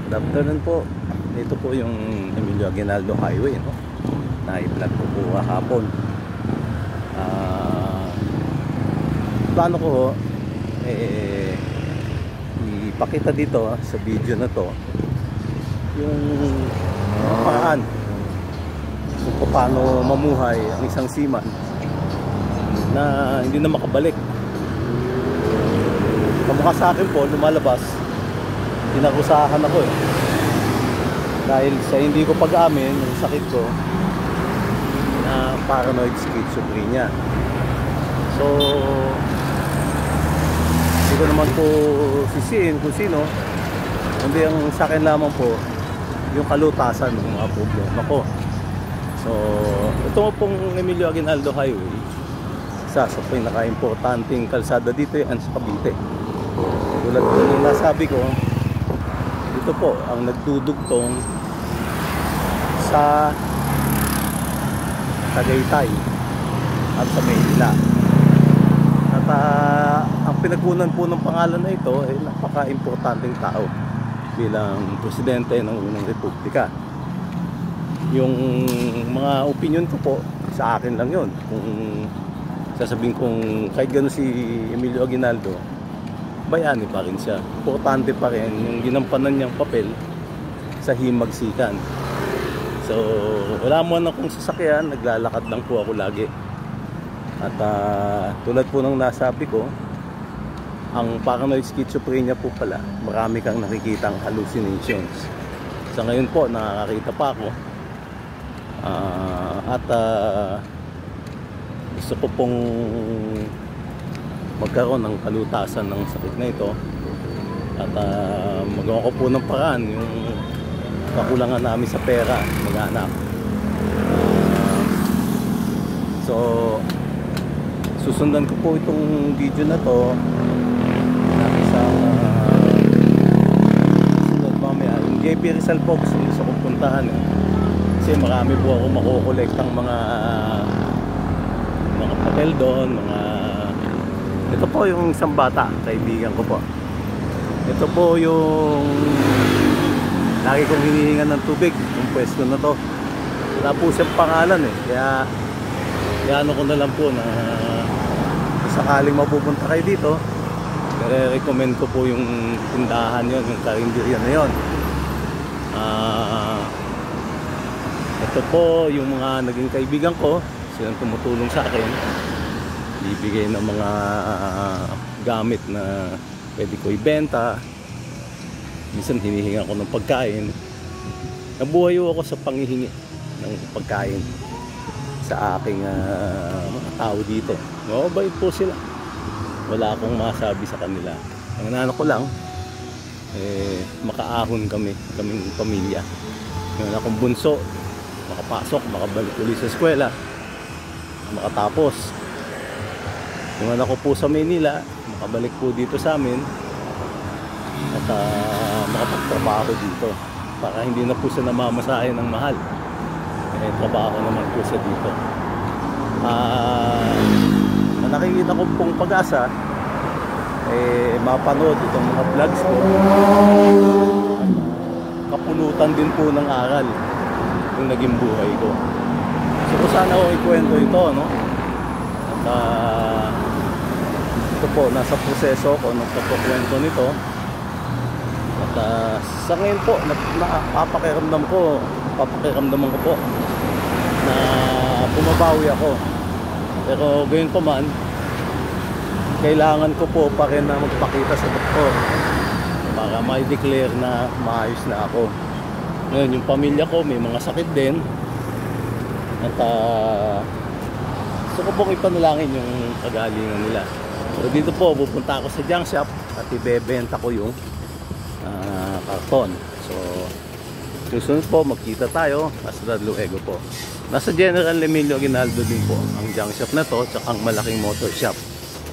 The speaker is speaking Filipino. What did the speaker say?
Good afternoon po. Ito po yung Emilio Aguinaldo Highway, no? Na-i-vlog ko po kahapon. Plano ko ipakita dito sa video na to yung paraan kung paano mamuhay ang isang seaman na hindi na makabalik. Kamukha sa akin po, lumalabas, pinakusahan ako dahil sa hindi ko pag-amin ng sakit ko na paranoid schizophrenia. So hindi ko naman po sisihin kung sino, hindi, ang sa akin lamang po yung kalutasan ng mga problema ko. So ito pong Emilio Aguinaldo Highway, isa sa pinaka-importanting kalsada dito yan sa Cavite. Tulad po ng nasabi ko, ito po ang nagdudugtong sa Tagaytay at sa Maynila. At ang pinagkunan po ng pangalan na ito ay napaka-importanteng tao bilang presidente ng unang republika. Yung mga opinion ko po, sa akin lang yun. Kung sasabihin kong kahit gano'n si Emilio Aguinaldo, bayani pa rin siya. Importante pa rin yung ginampanan niyang papel sa himagsikan. So wala mo na akong sasakyan, naglalakad lang po ako lagi. At tulad po ng nasabi ko, ang paranoid schizophrenia po pala, marami kang nakikitang hallucinations. Sa ngayon po nakakakita pa ako. Gusto ko pong magkaroon ng kalutasan ng sakit na ito at magawa ko po ng paraan yung kakulangan namin sa pera, mag-anak. So susundan ko po itong video na to sa sunod mamaya. Yung JP Rizal po gusto kong puntahan kasi marami po ako makukolektang mga papel doon, ito po yung isang bata, kaibigan ko po. Ito po yung lagi kong hinihingan ng tubig, yung pwesto na to. Wala po siyang pangalan kaya ano ko na lang po na sakaling mapupunta kayo dito, recommend ko po yung tindahan yon, yung karinderya na yon. Ito po yung mga naging kaibigan ko, silang tumutulong sa akin, bibigay ng mga gamit na pwede ko ibenta. Minsan hinihinga ko ng pagkain. Nabuhayo ako sa panghihingi ng pagkain sa aking mga tao dito. Mabait po sila, wala akong masabi sa kanila. Ang inaano ko lang makaahon kaming pamilya. Yung anak kong bunso makapasok, makabalik ulit sa eskwela, makatapos. Yung anak ko po sa Maynila, makabalik po dito sa amin at makapagtrabaho dito para hindi na po siya namamasahe ng mahal. Trabaho naman po siya dito. Nakikita ko pong pag-asa mapanood itong mga vlogs ko. Kapulutan din po ng aral yung naging buhay ko. So kung sana ako ikwento ito, no? At ito po, nasa proseso ko ng pagkukwento nito. At sa ngayon po, papakiramdaman ko po na bumabawi ako. Pero gayon pa man, kailangan ko po pa rin na magpakita sa doktor para ma-declare na maayos na ako. Ngayon, yung pamilya ko may mga sakit din. At gusto ko pong ipanalangin yung kagalingan nila. So dito po, pupunta ako sa junk shop at ibebenta ko yung karton. So susunod po, magkita tayo sa luego po. Nasa General Emilio Aguinaldo din po ang junk shop na to, tsaka ang malaking motor shop.